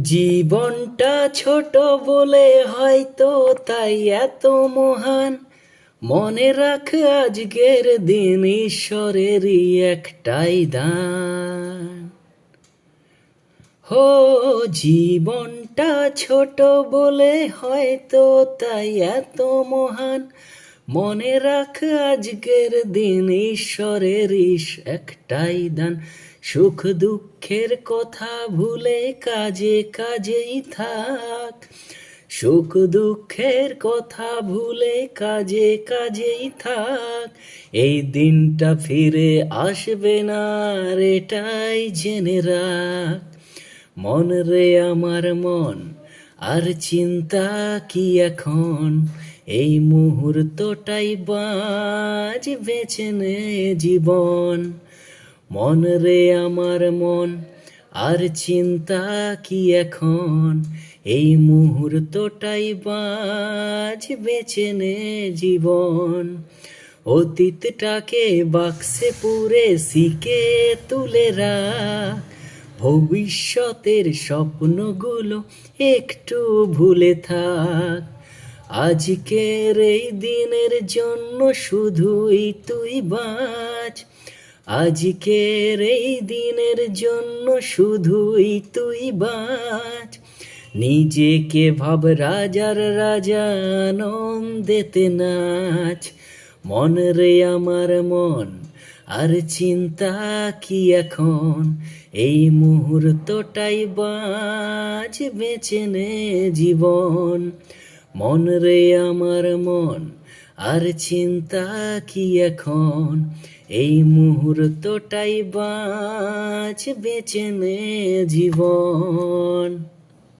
জীবনটা ছোট বলে হয়তো তাই এত মহান। মনে রাখ আজকের দিন ঈশ্বরেরই একটাই দান। হো, জীবনটা ছোট বলে হয়তো তাই এত মহান। মনে রাখ আজকের দিন ঈশ্বরেরই একটাই দান। সুখ দুঃখের কথা ভুলে কাজে কাজেই থাক। সুখ দুঃখের কথা ভুলে কাজে কাজেই থাক। এই দিনটা ফিরে আসবে না আর এটাই জেনে রাখ। মন রে আমার মন, আর চিন্তা কি এখন? এই মুহূর্তটাই বাজ, বেছে নে জীবন। মন রে আমার মন, আর চিন্তা কি এখন? এই মুহূর্তটাই বাজ, বেছে নে জীবন। অতীতটাকে বাক্সে পুরে শিখে তুলে রাখ। ভবিষ্যতের স্বপ্নগুলো একটু ভুলে থাক। আজকের এই দিনের জন্য শুধুই তুই বাঁচ। আজকের এই দিনের জন্য শুধুই তুই বাঁচ। নিজেকে ভাব রাজার রাজা, আনন্দেতে নাচ। মন রে আমার মন, আর চিন্তা কি এখন? এই মুহূর্তটাই বাঁচ, বেছে নে জীবন। মন রে আমার মন, আর চিন্তা কি এখন? এই মুহূর্তটাই বাঁচ, বেছে নে জীবন।